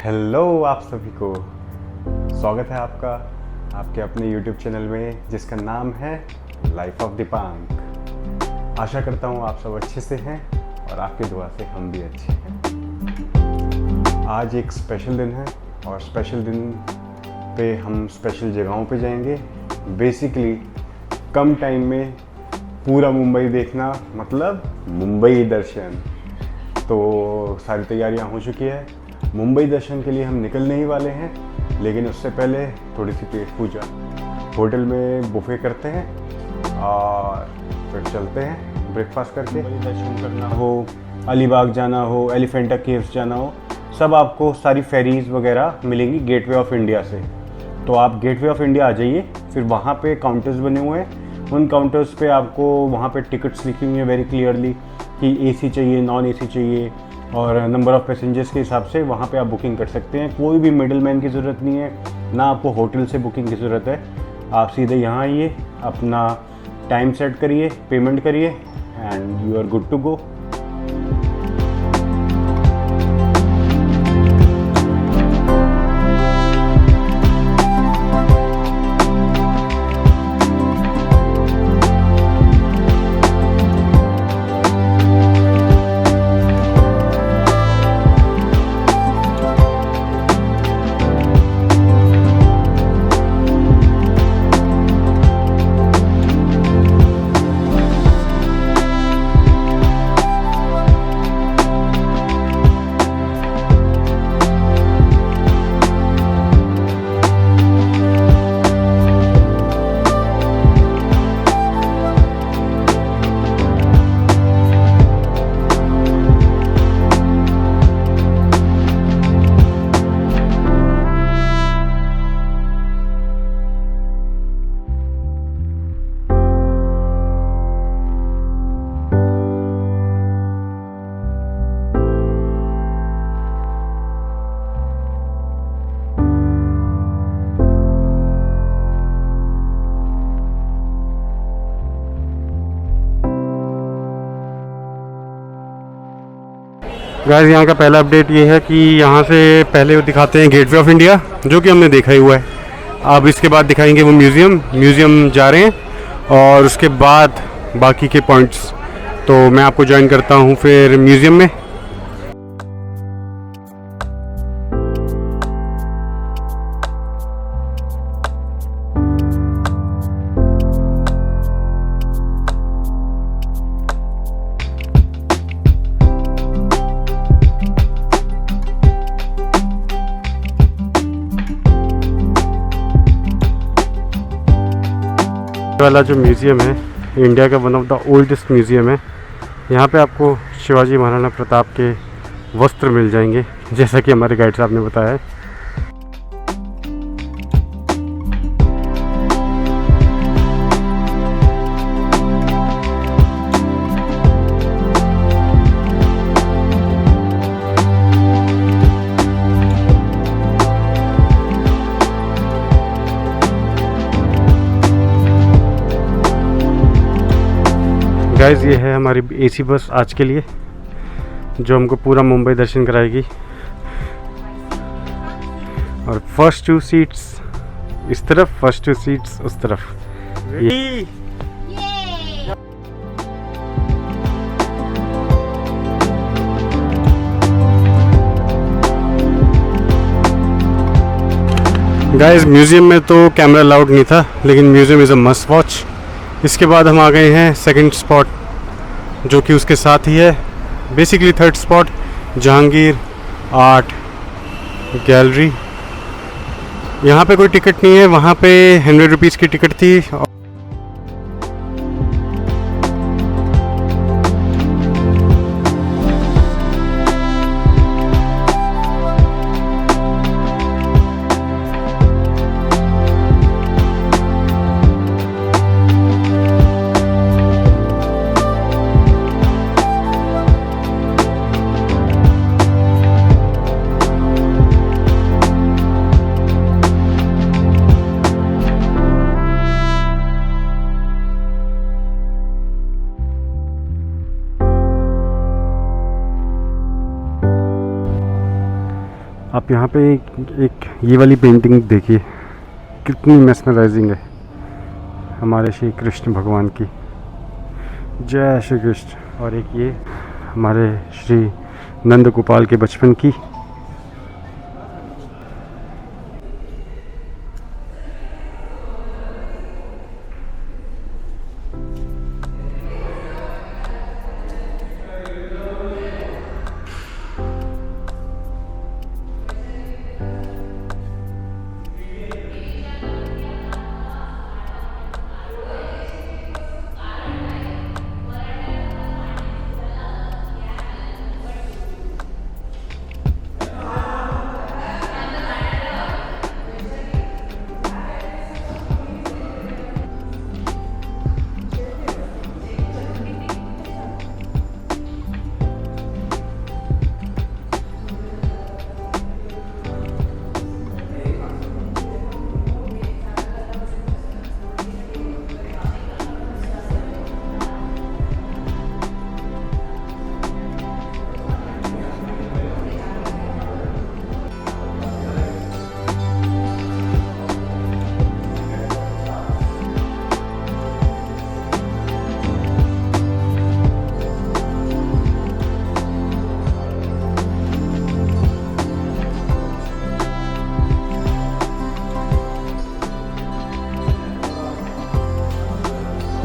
Hello आप सभी को, स्वागत है आपका आपके अपने YouTube चैनल में जिसका नाम है लाइफ ऑफ दीपांक। आशा करता हूँ आप सब अच्छे से हैं और आपकी दुआ से हम भी अच्छे हैं। आज एक स्पेशल दिन है और स्पेशल दिन पे हम स्पेशल जगहों पे जाएंगे। बेसिकली कम टाइम में पूरा मुंबई देखना मतलब मुंबई दर्शन। तो सारी तैयारियां हो चुकी है, मुंबई दर्शन के लिए हम निकलने ही वाले हैं। लेकिन उससे पहले थोड़ी सी पेट पूजा, होटल में बुफे करते हैं और फिर चलते हैं ब्रेकफास्ट करके। मुंबई दर्शन करना हो, अलीबाग जाना हो, एलिफेंटा केव्स जाना हो, सब आपको सारी फेरीज वगैरह मिलेंगी गेटवे ऑफ इंडिया से। तो आप गेटवे ऑफ इंडिया आ जाइए, फिर वहाँ पे काउंटर्स बने हुए हैं। उन काउंटर्स पे आपको वहाँ पे टिकट्स लिखी हुई हैं वेरी क्लियरली कि एसी चाहिए, नॉन एसी चाहिए और नंबर ऑफ़ पैसेंजर्स के हिसाब से वहाँ पे आप बुकिंग कर सकते हैं। कोई भी मिडिल मैन की ज़रूरत नहीं है, ना आपको होटल से बुकिंग की ज़रूरत है। आप सीधे यहाँ आइए, अपना टाइम सेट करिए, पेमेंट करिए and you are good to go. Guys, यहाँ का पहला अपडेट ये है कि यहाँ से पहले वो दिखाते हैं गेटवे ऑफ इंडिया, जो कि हमने देखा ही हुआ है। अब इसके बाद दिखाएंगे वो म्यूज़ियम जा रहे हैं और उसके बाद बाकी के पॉइंट्स। तो मैं आपको ज्वाइन करता हूँ फिर म्यूज़ियम में। वाला जो म्यूज़ियम है इंडिया का one of the oldest museum है। यहाँ पे आपको शिवाजी महाराणा प्रताप के वस्त्र मिल जाएंगे, जैसा कि हमारे गाइड साहब ने बताया है। गाइस, ये है हमारी एसी बस आज के लिए, जो हमको पूरा मुंबई दर्शन कराएगी। और फर्स्ट 2 सीट्स इस तरफ, फर्स्ट 2 सीट्स उस तरफ। गाइस, म्यूज़ियम में तो कैमरा अलाउड नहीं था, लेकिन museum is a must watch. इसके बाद हम आ गए हैं सेकंड स्पॉट, जो कि उसके साथ ही है। Basically third spot Jahangir art gallery. यहाँ पे कोई टिकट नहीं है, वहाँ पे 100 रुपीज़ की टिकट थी। आप यहाँ पे एक ये वाली पेंटिंग देखिए, कितनी मेस्मराइजिंग है। हमारे श्री कृष्ण भगवान की, जय श्री कृष्ण। और एक ये हमारे श्री नंद गोपाल के बचपन की।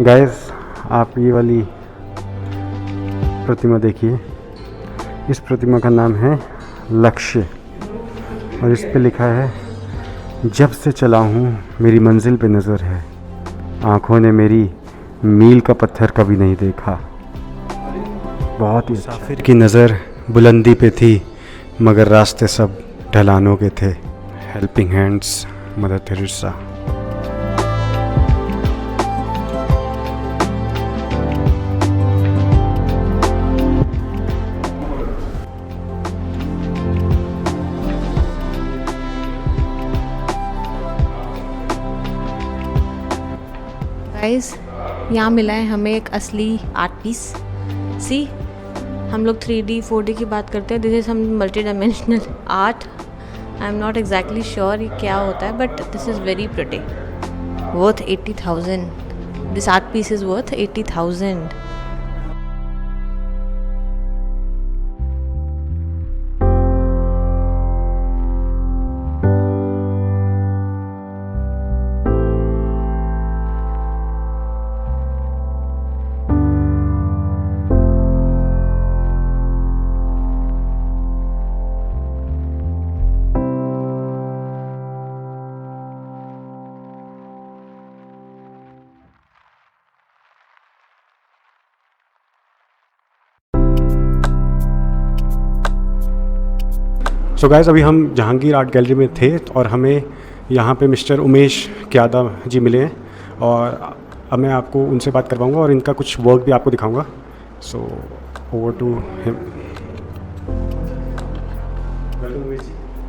गाइस, आप ये वाली प्रतिमा देखिए। इस प्रतिमा का नाम है लक्ष्य और इस पे लिखा है, जब से चला हूँ मेरी मंजिल पे नज़र है, आँखों ने मेरी मील का पत्थर कभी नहीं देखा। बहुत ही मुसाफिर की नज़र बुलंदी पे थी, मगर रास्ते सब ढलानों के थे। Helping hands, mother Teresa. Guys, यहाँ मिला है हमें एक असली आर्ट पीस। सी, हम लोग 3D 4D की बात करते हैं, this is some multi dimensional art. I am not exactly sure ये क्या होता है, but this is very pretty. Worth 80,000। This art piece is worth 80,000। So guys, अभी हम जहांगीर आर्ट गैलरी में थे और हमें यहाँ पे मिस्टर उमेश क्यादा जी मिले हैं और अब मैं आपको उनसे बात करवाऊँगा और इनका कुछ वर्क भी आपको दिखाऊँगा। So over to him.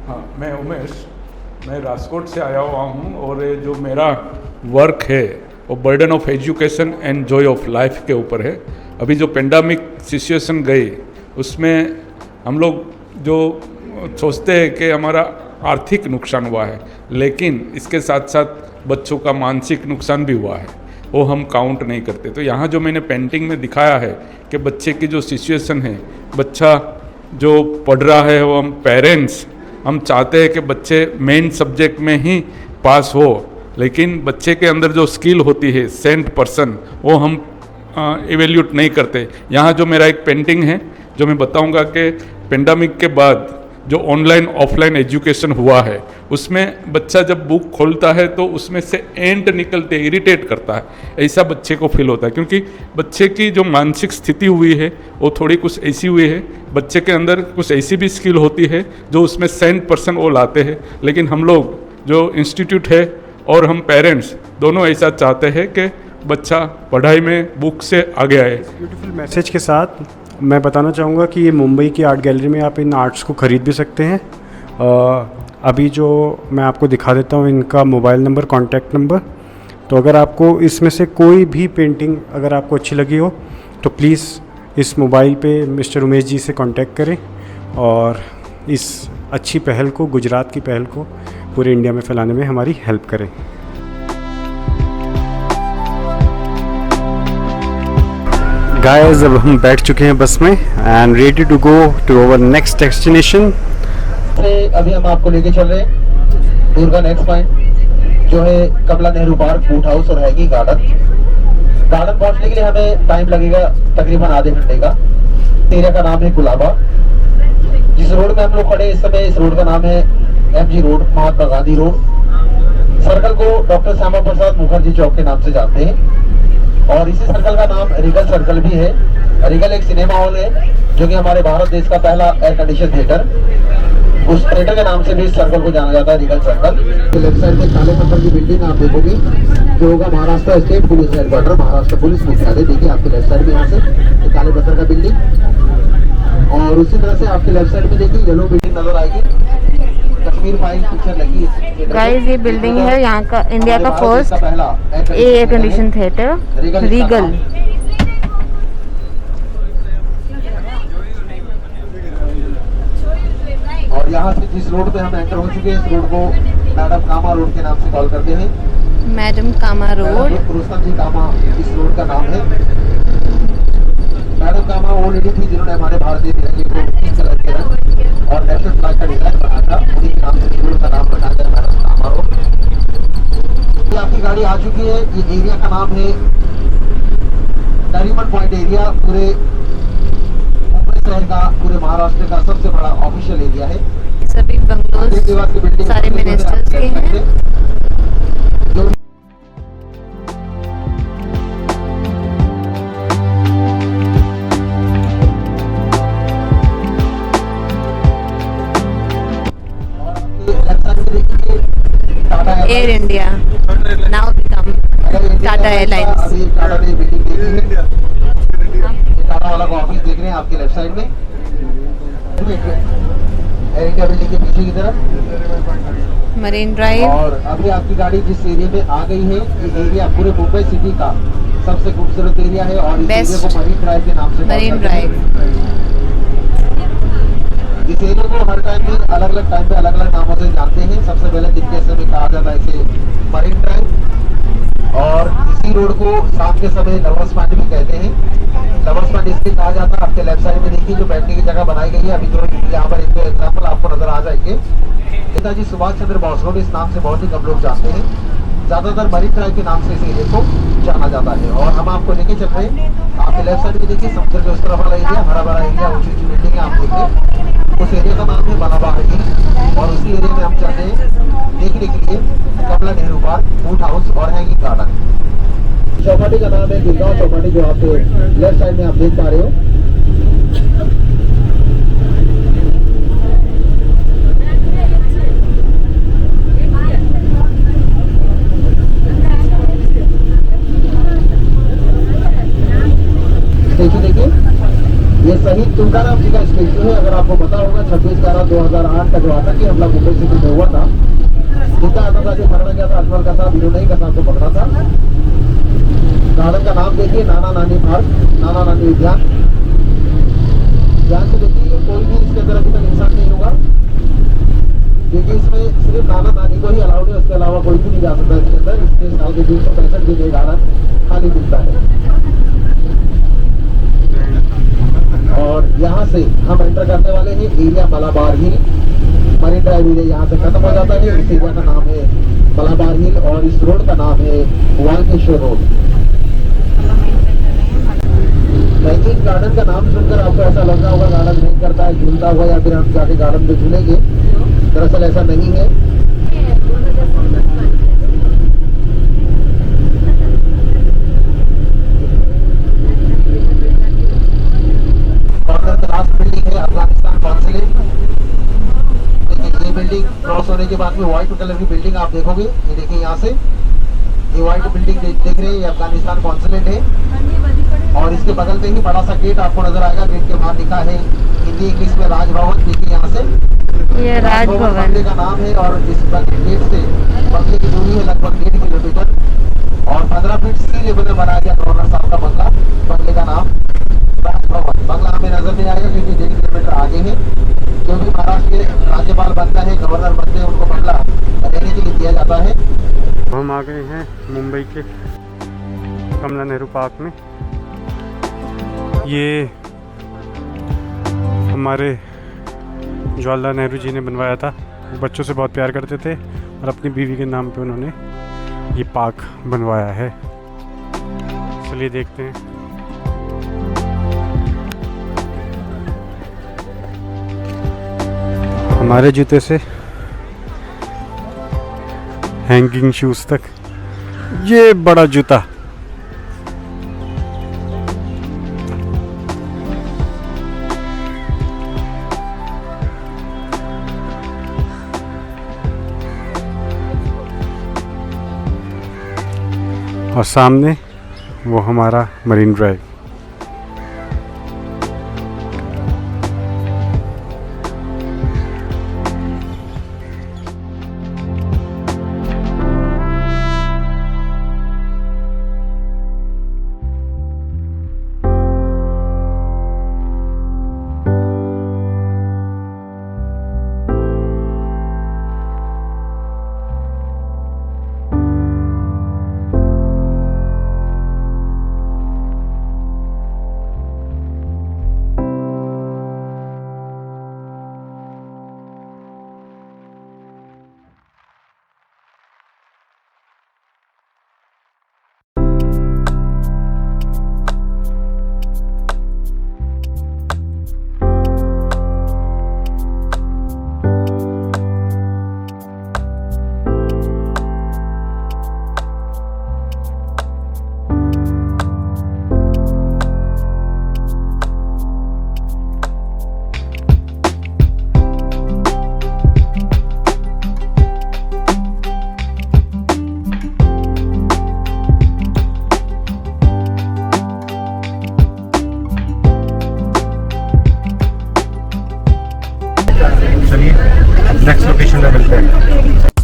हाँ, मैं उमेश, मैं राजकोट से आया हुआ हूँ और ये जो मेरा वर्क है वो burden of education and Joy of life के ऊपर है। अभी जो पेंडेमिक सिचुएशन गई उसमें हम लोग जो सोचते हैं कि हमारा आर्थिक नुकसान हुआ है, लेकिन इसके साथ साथ बच्चों का मानसिक नुकसान भी हुआ है, वो हम काउंट नहीं करते। तो यहाँ जो मैंने पेंटिंग में दिखाया है कि बच्चे की जो सिचुएशन है, बच्चा जो पढ़ रहा है, वो हम पेरेंट्स हम चाहते हैं कि बच्चे मेन सब्जेक्ट में ही पास हो, लेकिन बच्चे के अंदर जो स्किल होती है सेंट पर्सन, वो हम इवेल्यूट नहीं करते। यहाँ जो मेरा एक पेंटिंग है जो मैं बताऊंगा कि पेंडेमिक के बाद जो ऑनलाइन ऑफलाइन एजुकेशन हुआ है, उसमें बच्चा जब बुक खोलता है तो उसमें से एंट निकलते इरिटेट करता है, ऐसा बच्चे को फील होता है। क्योंकि बच्चे की जो मानसिक स्थिति हुई है वो थोड़ी कुछ ऐसी हुई है, बच्चे के अंदर कुछ ऐसी भी स्किल होती है जो उसमें 100% वो लाते हैं। लेकिन हम लोग जो इंस्टीट्यूट है और हम पेरेंट्स दोनों ऐसा चाहते हैं कि बच्चा पढ़ाई में बुक से आगे आए। ब्यूटीफुल मैसेज के साथ मैं बताना चाहूँगा कि ये मुंबई की आर्ट गैलरी में आप इन आर्ट्स को ख़रीद भी सकते हैं। अभी जो मैं आपको दिखा देता हूँ इनका मोबाइल नंबर, कॉन्टैक्ट नंबर। तो अगर आपको इसमें से कोई भी पेंटिंग अगर आपको अच्छी लगी हो तो प्लीज़ इस मोबाइल पे मिस्टर उमेश जी से कांटेक्ट करें और इस अच्छी पहल को, गुजरात की पहल को पूरे इंडिया में फैलाने में हमारी हेल्प करें। गाइस, अब हम बैठ चुके हैं बस में and ready to go to our next destination. अभी हम आपको लेके चल रहे हैं टूर का नेक्स्ट पॉइंट जो है कमला नेहरू पार्क, बूट हाउस और हैंगिंग गार्डन। गार्डन पहुंचने के लिए हमें टाइम लगेगा तकरीबन आधे घंटे का। एरिया का नाम है गुलाबा। जिस रोड में हम लोग खड़े इस समय, इस रोड का नाम है MG road, Mahatma Gandhi road. Circle को डॉक्टर श्यामा प्रसाद मुखर्जी चौक के नाम से जानते हैं और इसी सर्कल का नाम रिगल सर्कल भी है। रिगल एक सिनेमा हॉल है जो कि हमारे भारत देश का पहला एयर कंडीशन थिएटर, उस थिएटर के नाम से भी इस सर्कल को जाना जाता है, रिगल सर्कल। लेफ्ट साइड में काले पत्थर की बिल्डिंग आप देखोगे जो होगा Maharashtra state police headquarter, Maharashtra police मुख्यालय। देखिए आपके लेफ्ट साइड में यहाँ से काले पत्थर का बिल्डिंग और उसी तरह से आपके लेफ्ट साइड में देखिए येलो बिल्डिंग नजर आएगी, कश्मीर फाइल पिक्चर लगी है। गाइस, ये बिल्डिंग है यहाँ का इंडिया का first air condition theatre, Regal. और यहाँ से जिस रोड पे हम एंटर हो चुके हैं, इस रोड को मैडम कामा रोड के नाम से कॉल करते हैं। मैडम कामा रोड, रुस्तम जी कामा इस रोड का नाम है। मैडम कामा वो लेडी थी जिन्होंने हमारे भारतीय तिरंगे को पिंक कलर के रंग और नेशनल फ्लैग का डिजाइन बनाया था। उन्हीं के नाम से रोड का नाम रखा गया मैडम कामा रोड। ये आपकी गाड़ी आ चुकी है। ये एरिया का नाम है नरीमन पॉइंट एरिया। पूरे मुंबई शहर का, पूरे महाराष्ट्र का सबसे बड़ा ऑफिशियल एरिया है। सभी बंगलोज सारे मिनिस्टर्स के हैं। Air India now become Tata airlines. Tata वाला का ऑफिस देख रहे हैं आपके लेफ्ट साइड में, एयर इंडिया बिल्डिंग के पीछे की तरफ। Marine drive. और अभी आपकी गाड़ी जिस एरिया में आ गई है, ये एरिया पूरे मुंबई सिटी का सबसे खूबसूरत एरिया है और इस एरिया को मरीन ड्राइव के नाम से मरीन ड्राइव। इस एरिया को हर टाइम में अलग अलग टाइम पे अलग अलग नामों से जानते हैं। सबसे पहले दिन के समय कहा जाता है इसे मरीन ड्राइव और इसी रोड को शाम के समय लवर्स पॉइंट भी कहते हैं। लवर्स पॉइंट इसलिए कहा जाता है, आपके लेफ्ट साइड में देखिए जो बैठने की जगह बनाई गई है। अभी जो यहाँ पर एक एग्जाम्पल आपको नजर आ जाएंगे। नेताजी सुभाष चंद्र बोस रोड, इस नाम से बहुत ही कम लोग जानते हैं। ज्यादातर मरीन ड्राइव के नाम से इस एरिया को जाना जाता है। और हम आपको लेके चल रहे हैं, आपके लेफ्ट साइड में देखिए समुद्र के उस तरफ वाला एरिया, हरा भरा एरिया, ऊंची ऊंची बिल्डिंग आप देखिए, उस एरिया का नाम है मलाबार हिल। और उसी एरिया में हम चल रहे हैं देखने के लिए कमला नेहरू पार्क, बूट हाउस और हैंगिंग गार्डन। चौपाटी का नाम है गिरगांव चौपाटी, जो आपके लेफ्ट साइड में आप देख पा रहे हो। देखिए ये शहीद तुलसीराम जी का स्टेचू है। अगर आपको पता होगा 26/11/2008 का जो आतंकी हमला मुंबई सिटी में हुआ था, जिनका आतंकवादी पकड़ा गया था, अजमल का साहब, विनोद का साहब को पकड़ा था। गार्डन का नाम देखिए नाना नानी पार्क, नाना नानी उद्यान। ध्यान से देखिए, कोई भी इसके अंदर अभी तक इंसान नहीं होगा क्योंकि इसमें सिर्फ नाना नानी को ही अलाउड है, उसके अलावा कोई भी नहीं जा सकता इसके अंदर। इसके साल के 365 दिन ये गार्डन खाली मिलता है। और यहाँ से हम एंटर करने वाले हैं एरिया मलाबार हिल। मरीन ड्राइव एरिया यहाँ से खत्म हो जाता है। इस एरिया का नाम है मलाबार हिल और इस रोड का नाम है वाल्केश्वर रोड। हैंगिंग गार्डन का नाम सुनकर आपको ऐसा लग रहा होगा गार्डन नहीं करता है, झूलता हुआ, या फिर हम जाके गार्डन में झूलेंगे। दरअसल ऐसा नहीं है। लास्ट बिल्डिंग है अफगानिस्तान कॉन्सुलेट। देखिए ये बिल्डिंग क्रॉस होने के बाद में व्हाइट कलर की बिल्डिंग आप देखोगे। ये देखिए यहाँ से ये व्हाइट बिल्डिंग देख रहे हैं, ये अफगानिस्तान कॉन्सुलेट है। और इसके बगल में ही बड़ा सा गेट आपको नजर आएगा। गेट के बाहर लिखा है हिंदी इंग्लिश में राजभवन। देखिए यहाँ से ये राजभवन का नाम है और इस गेट से बंगले की दूरी है लगभग 1.5 किलोमीटर। और 15 फीट सी लेवल में बनाया गया गवर्नर साहब का बंगला। बंगले का नाम राजभवन। बंगला हमें नजर नहीं आएगा क्योंकि 1.5 किलोमीटर आगे है। जो भी महाराष्ट्र के राज्यपाल बनता है, गवर्नर बनते हैं, उनको बंगला रहने के लिए दिया जाता है। हम आ गए हैं मुंबई के कमला नेहरू पार्क में। ये हमारे जवाहरलाल नेहरू जी ने बनवाया था। वो बच्चों से बहुत प्यार करते थे और अपनी बीवी के नाम पे उन्होंने ये पार्क बनवाया है। चलिए देखते हैं। हमारे जूते से हैंगिंग शूज तक, ये बड़ा जूता। और सामने वो हमारा मरीन ड्राइव। चलिए नेक्स्ट लोकेशन में मिलते हैं।